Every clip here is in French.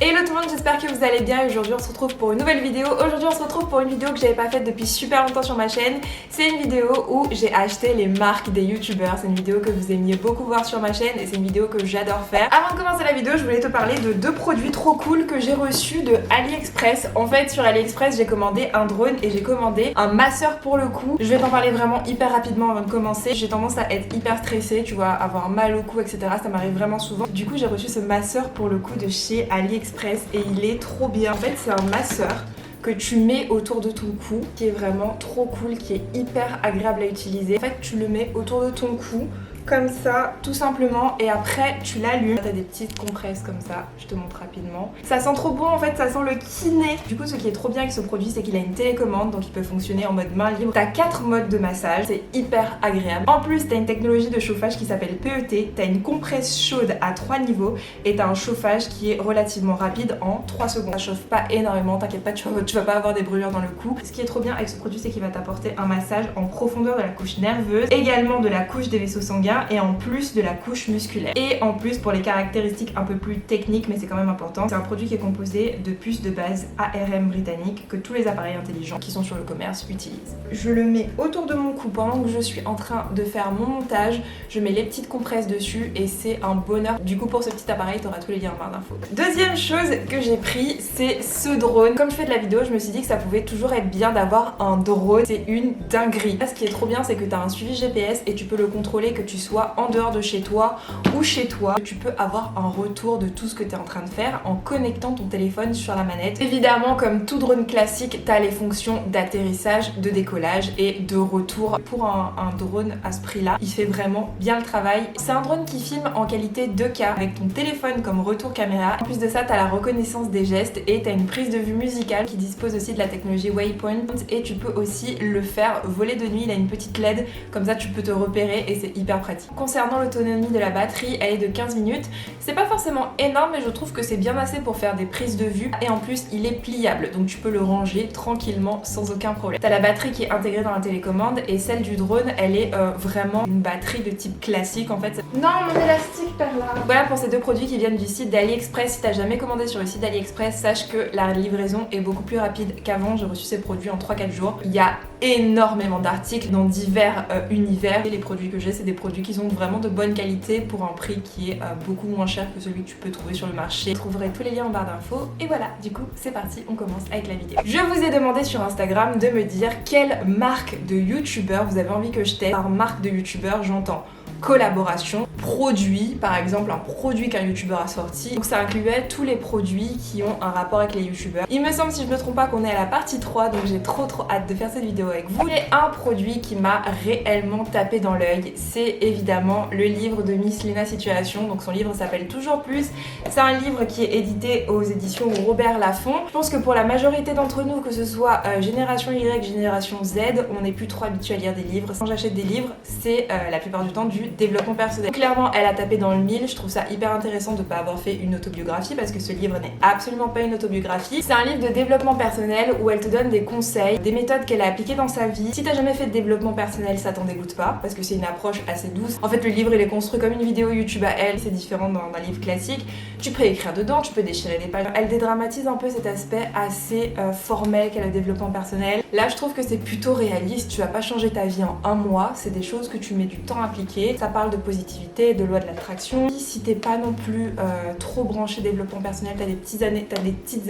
Hello tout le monde, j'espère que vous allez bien. Aujourd'hui on se retrouve pour une nouvelle vidéo. Aujourd'hui on se retrouve pour une vidéo que j'avais pas faite depuis super longtemps sur ma chaîne. C'est une vidéo où j'ai acheté les marques des youtubeurs. C'est une vidéo que vous aimiez beaucoup voir sur ma chaîne et c'est une vidéo que j'adore faire. Avant de commencer la vidéo, je voulais te parler de deux produits trop cool que j'ai reçus de AliExpress. En fait sur AliExpress j'ai commandé un drone et j'ai commandé un masseur pour le cou. Je vais t'en parler vraiment hyper rapidement avant de commencer. J'ai tendance à être hyper stressée, tu vois, avoir mal au cou, etc. Ça m'arrive vraiment souvent. Du coup j'ai reçu ce masseur pour le cou de chez AliExpress et il est trop bien. En fait c'est un masseur que tu mets autour de ton cou qui est vraiment trop cool, qui est hyper agréable à utiliser. En fait tu le mets autour de ton cou comme ça tout simplement et après tu l'allumes. T'as des petites compresses comme ça, je te montre rapidement. Ça sent trop bon en fait, ça sent le kiné. Du coup ce qui est trop bien avec ce produit c'est qu'il a une télécommande donc il peut fonctionner en mode main libre. T'as 4 modes de massage, c'est hyper agréable. En plus t'as une technologie de chauffage qui s'appelle PET, t'as une compresse chaude à 3 niveaux et t'as un chauffage qui est relativement rapide en 3 secondes. Ça chauffe pas énormément, t'inquiète pas, tu vas pas avoir des brûlures dans le cou. Ce qui est trop bien avec ce produit c'est qu'il va t'apporter un massage en profondeur de la couche nerveuse, également de la couche des vaisseaux sanguins et en plus de la couche musculaire. Et en plus pour les caractéristiques un peu plus techniques mais c'est quand même important, c'est un produit qui est composé de puces de base ARM britanniques que tous les appareils intelligents qui sont sur le commerce utilisent. Je le mets autour de mon cou pendant que je suis en train de faire mon montage, je mets les petites compresses dessus et c'est un bonheur. Du coup pour ce petit appareil t'auras tous les liens en barre d'infos. Deuxième chose que j'ai pris c'est ce drone. Comme je fais de la vidéo je me suis dit que ça pouvait toujours être bien d'avoir un drone, c'est une dinguerie. Là, ce qui est trop bien c'est que tu as un suivi GPS et tu peux le contrôler que tu sois en dehors de chez toi ou chez toi. Tu peux avoir un retour de tout ce que tu es en train de faire en connectant ton téléphone sur la manette. Évidemment comme tout drone classique tu as les fonctions d'atterrissage, de décollage et de retour. Pour un drone à ce prix là il fait vraiment bien le travail. C'est un drone qui filme en qualité 2K avec ton téléphone comme retour caméra. En plus de ça tu as la reconnaissance des gestes et tu as une prise de vue musicale qui dispose aussi de la technologie Waypoint et tu peux aussi le faire voler de nuit. Il a une petite LED comme ça tu peux te repérer et c'est hyper pratique. Concernant l'autonomie de la batterie, elle est de 15 minutes. C'est pas forcément énorme mais je trouve que c'est bien assez pour faire des prises de vue et en plus il est pliable donc tu peux le ranger tranquillement sans aucun problème. T'as la batterie qui est intégrée dans la télécommande et celle du drone elle est vraiment une batterie de type classique en fait. Non mon élastique par là. Voilà pour ces deux produits qui viennent du site d'AliExpress. Si t'as jamais commandé sur le site d'AliExpress, sache que la livraison est beaucoup plus rapide qu'avant. J'ai reçu ces produits en 3-4 jours. Il y a énormément d'articles dans divers univers et les produits que j'ai c'est des produits qui sont vraiment de bonne qualité pour un prix qui est beaucoup moins cher que celui que tu peux trouver sur le marché. Vous trouverez tous les liens en barre d'infos et voilà, du coup c'est parti, on commence avec la vidéo. Je vous ai demandé sur Instagram de me dire quelle marque de youtubeur vous avez envie que je teste. Par marque de youtubeur j'entends collaboration, produit, par exemple un produit qu'un youtubeur a sorti. Donc ça incluait tous les produits qui ont un rapport avec les youtubeurs. Il me semble si je me trompe pas qu'on est à la partie 3 donc j'ai trop hâte de faire cette vidéo avec vous. Et un produit qui m'a réellement tapé dans l'œil, c'est évidemment le livre de Miss Lena Situation. Donc son livre s'appelle Toujours Plus. C'est un livre qui est édité aux éditions Robert Laffont. Je pense que pour la majorité d'entre nous, que ce soit génération Y, génération Z, on n'est plus trop habitué à lire des livres. Quand j'achète des livres, c'est la plupart du temps du développement personnel. Clairement, elle a tapé dans le mille. Je trouve ça hyper intéressant de ne pas avoir fait une autobiographie parce que ce livre n'est absolument pas une autobiographie. C'est un livre de développement personnel où elle te donne des conseils, des méthodes qu'elle a appliquées dans sa vie. Si t'as jamais fait de développement personnel, ça t'en dégoûte pas parce que c'est une approche assez douce. En fait, le livre il est construit comme une vidéo YouTube à elle. C'est différent d'un livre classique. Tu peux écrire dedans, tu peux déchirer des pages. Elle dédramatise un peu cet aspect assez formel qu'est le développement personnel. Là, je trouve que c'est plutôt réaliste. Tu vas pas changer ta vie en un mois. C'est des choses que tu mets du temps à appliquer. Ça parle de positivité, de loi de l'attraction. Si t'es pas non plus trop branché développement personnel, t'as des petites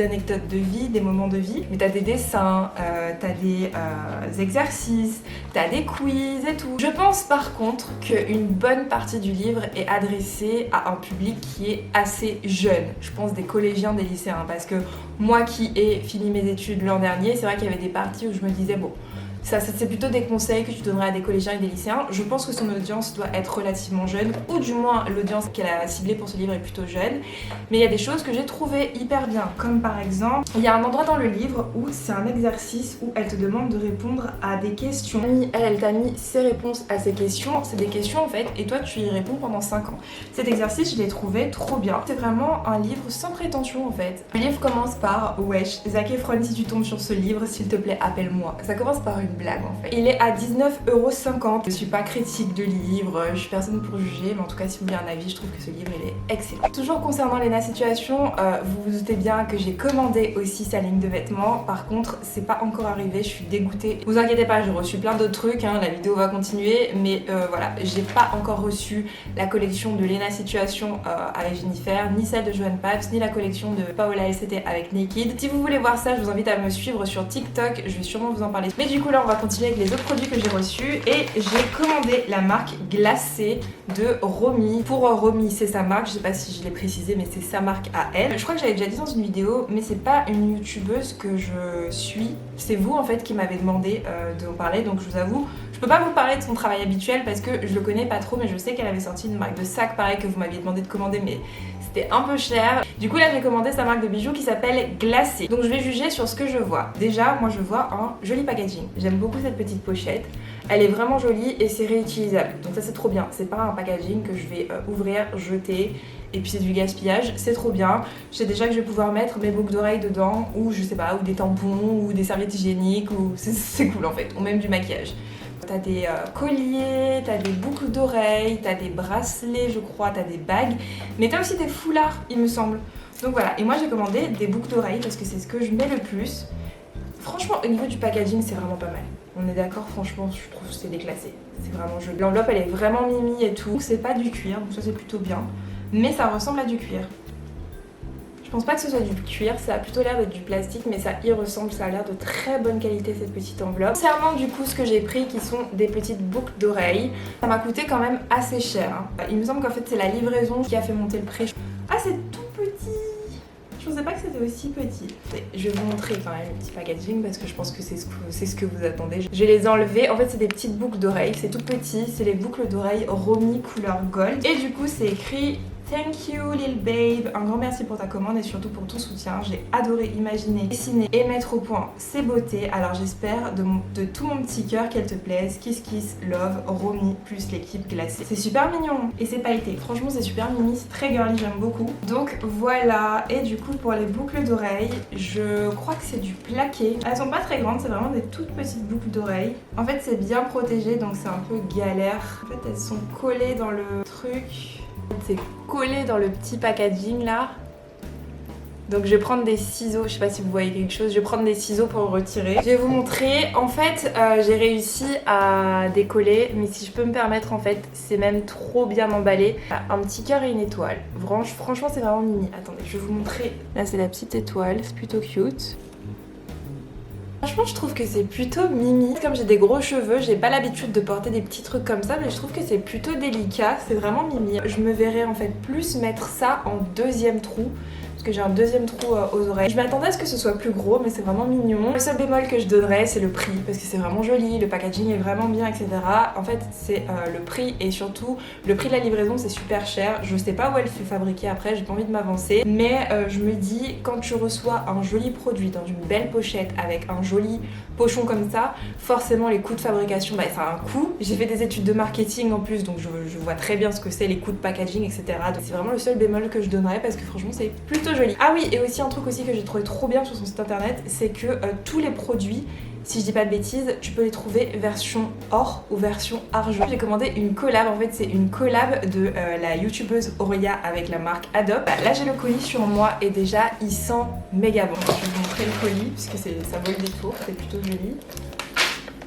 anecdotes de vie, des moments de vie, mais t'as des dessins, t'as des exercices, t'as des quiz et tout. Je pense par contre qu'une bonne partie du livre est adressée à un public qui est assez jeune. Je pense des collégiens, des lycéens, parce que moi qui ai fini mes études l'an dernier, c'est vrai qu'il y avait des parties où je me disais bon, ça c'est plutôt des conseils que tu donnerais à des collégiens et des lycéens. Je pense que son audience doit être relativement jeune, ou du moins l'audience qu'elle a ciblée pour ce livre est plutôt jeune. Mais il y a des choses que j'ai trouvées hyper bien. Comme par exemple, il y a un endroit dans le livre où c'est un exercice où elle te demande de répondre à des questions. Elle t'a mis ses réponses à ces questions. C'est des questions en fait, et toi tu y réponds pendant 5 ans. Cet exercice, je l'ai trouvé trop bien. C'est vraiment un livre sans prétention en fait. Le livre commence par wesh, Zac Efron, si tu tombes sur ce livre, s'il te plaît, appelle-moi. Ça commence par une blague en fait. Il est à 19,50 €. Je suis pas critique de livre, je suis personne pour juger, mais en tout cas si vous voulez un avis, je trouve que ce livre il est excellent. Toujours concernant Lena Situation, vous vous doutez bien que j'ai commandé aussi sa ligne de vêtements. Par contre, c'est pas encore arrivé, je suis dégoûtée. Vous inquiétez pas, j'ai reçu plein d'autres trucs, hein, la vidéo va continuer, mais voilà, j'ai pas encore reçu la collection de Lena Situation avec Jennifer, ni celle de Joanne Pabst, ni la collection de Paola LCT avec Naked. Si vous voulez voir ça, je vous invite à me suivre sur TikTok, je vais sûrement vous en parler. Mais du coup là, on va continuer avec les autres produits que j'ai reçus et j'ai commandé la marque Glacé de Romy. Pour Romy, c'est sa marque, je sais pas si je l'ai précisé, mais c'est sa marque à elle. Je crois que j'avais déjà dit dans une vidéo, mais c'est pas une youtubeuse que je suis, c'est vous en fait qui m'avez demandé de en parler, donc je vous avoue, je peux pas vous parler de son travail habituel parce que je le connais pas trop, mais je sais qu'elle avait sorti une marque de sac pareil que vous m'aviez demandé de commander, mais c'était un peu cher. Du coup là j'ai commandé sa marque de bijoux qui s'appelle Glacé. Donc je vais juger sur ce que je vois. Déjà moi je vois un joli packaging. J'aime beaucoup cette petite pochette. Elle est vraiment jolie et c'est réutilisable. Donc ça c'est trop bien. C'est pas un packaging que je vais ouvrir, jeter et puis c'est du gaspillage. C'est trop bien. Je sais déjà que je vais pouvoir mettre mes boucles d'oreilles dedans ou je sais pas, ou des tampons ou des serviettes hygiéniques ou c'est cool en fait. Ou même du maquillage. T'as des colliers, t'as des boucles d'oreilles, t'as des bracelets je crois, t'as des bagues, mais t'as aussi des foulards il me semble. Donc voilà, et moi j'ai commandé des boucles d'oreilles parce que c'est ce que je mets le plus. Franchement au niveau du packaging c'est vraiment pas mal. On est d'accord, franchement je trouve que c'est déclassé. C'est vraiment joli. L'enveloppe elle est vraiment mimi et tout. C'est pas du cuir, donc ça c'est plutôt bien. Mais ça ressemble à du cuir. Je pense pas que ce soit du cuir, ça a plutôt l'air d'être du plastique, mais ça y ressemble, ça a l'air de très bonne qualité cette petite enveloppe. Concernant du coup ce que j'ai pris qui sont des petites boucles d'oreilles, ça m'a coûté quand même assez cher. Hein. Il me semble qu'en fait c'est la livraison qui a fait monter le prix. Ah c'est tout petit! Je pensais pas que c'était aussi petit. Je vais vous montrer quand même le petit packaging parce que je pense que c'est ce que vous attendez. Je vais les enlever. En fait c'est des petites boucles d'oreilles, c'est tout petit, c'est les boucles d'oreilles Romy couleur gold. Et du coup c'est écrit Thank you Lil Babe, un grand merci pour ta commande et surtout pour ton soutien. J'ai adoré imaginer, dessiner et mettre au point ces beautés. Alors j'espère de tout mon petit cœur qu'elle te plaise. Kiss Kiss Love, Romy plus l'équipe Glacée. C'est super mignon et c'est pailleté. Franchement c'est super mimi, c'est très girly, j'aime beaucoup. Donc voilà, et du coup pour les boucles d'oreilles, je crois que c'est du plaqué. Elles sont pas très grandes, c'est vraiment des toutes petites boucles d'oreilles. En fait c'est bien protégé donc c'est un peu galère. En fait elles sont collées dans le truc. C'est collé dans le petit packaging là. Donc je vais prendre des ciseaux, je sais pas si vous voyez quelque chose, je vais prendre des ciseaux pour le retirer. Je vais vous montrer, en fait j'ai réussi à décoller, mais si je peux me permettre en fait, c'est même trop bien emballé. Un petit cœur et une étoile. Franchement c'est vraiment mimi. Attendez, je vais vous montrer. Là c'est la petite étoile, c'est plutôt cute. Franchement je trouve que c'est plutôt mimi. Comme j'ai des gros cheveux, j'ai pas l'habitude de porter des petits trucs comme ça, mais je trouve que c'est plutôt délicat, c'est vraiment mimi. Je me verrais en fait plus mettre ça en deuxième trou, parce que j'ai un deuxième trou aux oreilles. Je m'attendais à ce que ce soit plus gros, mais c'est vraiment mignon. Le seul bémol que je donnerais c'est le prix, parce que c'est vraiment joli, le packaging est vraiment bien, etc. En fait c'est le prix et surtout le prix de la livraison c'est super cher. Je sais pas où elle fait fabriquer après, j'ai pas envie de m'avancer, mais je me dis quand tu reçois un joli produit dans une belle pochette avec un joli pochon comme ça, forcément les coûts de fabrication bah, ça a un coût. J'ai fait des études de marketing en plus, donc je vois très bien ce que c'est les coûts de packaging, etc. Donc c'est vraiment le seul bémol que je donnerais parce que franchement c'est plutôt joli. Ah oui, et aussi un truc aussi que j'ai trouvé trop bien sur son site internet, c'est que tous les produits, si je dis pas de bêtises, tu peux les trouver version or ou version argent. J'ai commandé une collab, en fait c'est une collab de la youtubeuse Auria avec la marque Adobe. Bah, là j'ai le colis sur moi et déjà il sent méga bon. Je vais vous montrer le colis puisque ça vaut le détour, c'est plutôt joli.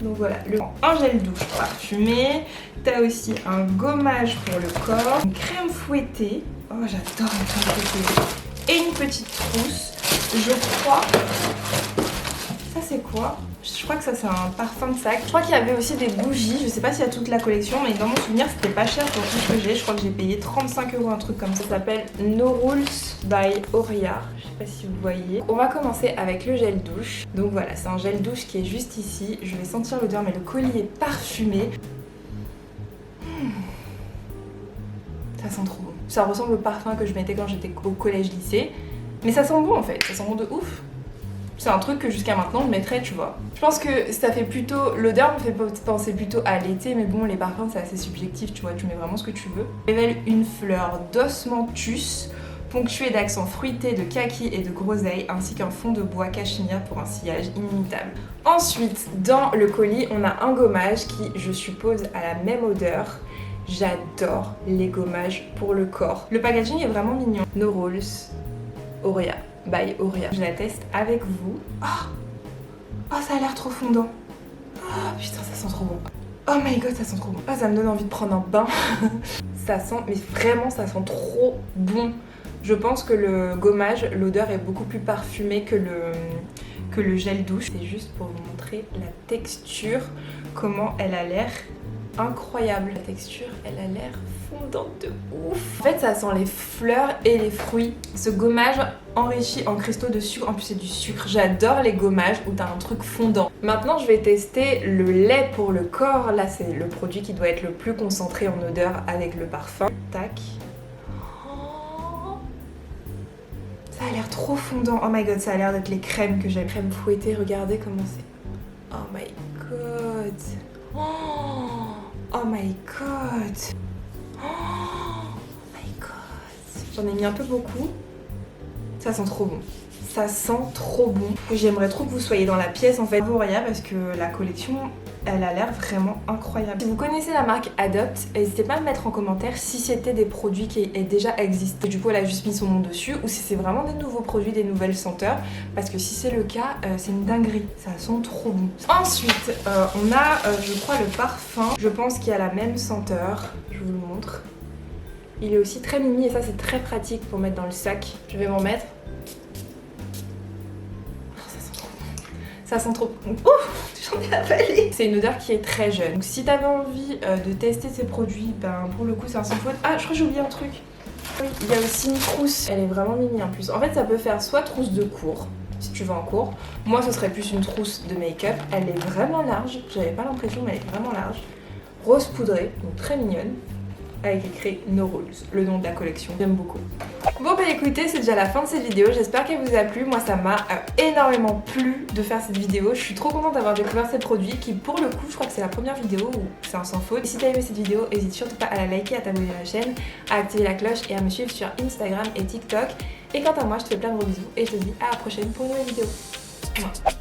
Donc voilà, un gel douche parfumé, t'as aussi un gommage pour le corps, une crème fouettée, oh j'adore la crème fouettée, et une petite trousse, je crois, ça c'est quoi? Je crois que ça c'est un parfum de sac. Je crois qu'il y avait aussi des bougies, je sais pas s'il y a toute la collection, mais dans mon souvenir c'était pas cher pour tout ce que j'ai. Je crois que j'ai payé 35 €, un truc comme ça. Ça s'appelle No Rules by Auria, je sais pas si vous voyez. On va commencer avec le gel douche. Donc voilà, c'est un gel douche qui est juste ici. Je vais sentir l'odeur, mais le colis est parfumé. Ça sent trop bon. Ça ressemble au parfum que je mettais quand j'étais au collège-lycée. Mais ça sent bon en fait, ça sent bon de ouf. C'est un truc que jusqu'à maintenant je mettrais, tu vois. Je pense que ça fait plutôt... L'odeur me fait penser plutôt à l'été, mais bon, les parfums c'est assez subjectif, tu vois, tu mets vraiment ce que tu veux. Je révèle une fleur d'osmanthus ponctué d'accents fruités, de kaki et de groseille, ainsi qu'un fond de bois cachemire pour un sillage inimitable. Ensuite, dans le colis, on a un gommage qui, je suppose, a la même odeur. J'adore les gommages pour le corps. Le packaging est vraiment mignon. No Rolls, Aurea, by Aurea. Je la teste avec vous. Oh, ça a l'air trop fondant. Oh putain, ça sent trop bon. Oh my god, ça sent trop bon. Oh, ça me donne envie de prendre un bain. Ça sent, mais vraiment, ça sent trop bon. Je pense que le gommage, l'odeur est beaucoup plus parfumée que le gel douche. C'est juste pour vous montrer la texture, comment elle a l'air incroyable. La texture, elle a l'air fondante de ouf. En fait, ça sent les fleurs et les fruits. Ce gommage enrichi en cristaux de sucre, en plus c'est du sucre. J'adore les gommages où t'as un truc fondant. Maintenant, je vais tester le lait pour le corps. Là, c'est le produit qui doit être le plus concentré en odeur avec le parfum. Tac. Ça a l'air trop fondant. Oh my god, ça a l'air d'être les crèmes que j'aime. Crème fouettée, regardez comment c'est. Oh my god. Oh my god. Oh my god. J'en ai mis un peu beaucoup. Ça sent trop bon. Ça sent trop bon. J'aimerais trop que vous soyez dans la pièce en fait. Aurea, parce que la collection, elle a l'air vraiment incroyable. Si vous connaissez la marque Adopt, n'hésitez pas à me mettre en commentaire si c'était des produits qui déjà existaient. Du coup, elle a juste mis son nom dessus ou si c'est vraiment des nouveaux produits, des nouvelles senteurs. Parce que si c'est le cas, c'est une dinguerie. Ça sent trop bon. Ensuite, on a, je crois, le parfum. Je pense qu'il y a la même senteur. Je vous le montre. Il est aussi très mimi et ça, c'est très pratique pour mettre dans le sac. Je vais m'en mettre. Ça sent trop bon. Ouf, j'en ai avalé. C'est une odeur qui est très jeune. Donc si t'avais envie de tester ces produits, ben pour le coup c'est un sans faute. Ah, je crois que j'ai oublié un truc. Oui, il y a aussi une trousse. Elle est vraiment mimi en plus. En fait, ça peut faire soit trousse de cours, si tu vas en cours. Moi, ce serait plus une trousse de make-up. Elle est vraiment large. J'avais pas l'impression, mais elle est vraiment large. Rose poudrée, donc très mignonne. Avec écrit No Rolls, le nom de la collection. J'aime beaucoup. Bon bah écoutez, c'est déjà la fin de cette vidéo, j'espère qu'elle vous a plu. Moi ça m'a énormément plu de faire cette vidéo. Je suis trop contente d'avoir découvert ces produits qui pour le coup, je crois que c'est la première vidéo où c'est un sans faute. Si t'as aimé cette vidéo, n'hésite surtout pas à la liker, à t'abonner à la chaîne, à activer la cloche et à me suivre sur Instagram et TikTok. Et quant à moi, je te fais plein de gros bisous et je te dis à la prochaine pour une nouvelle vidéo. Mouah.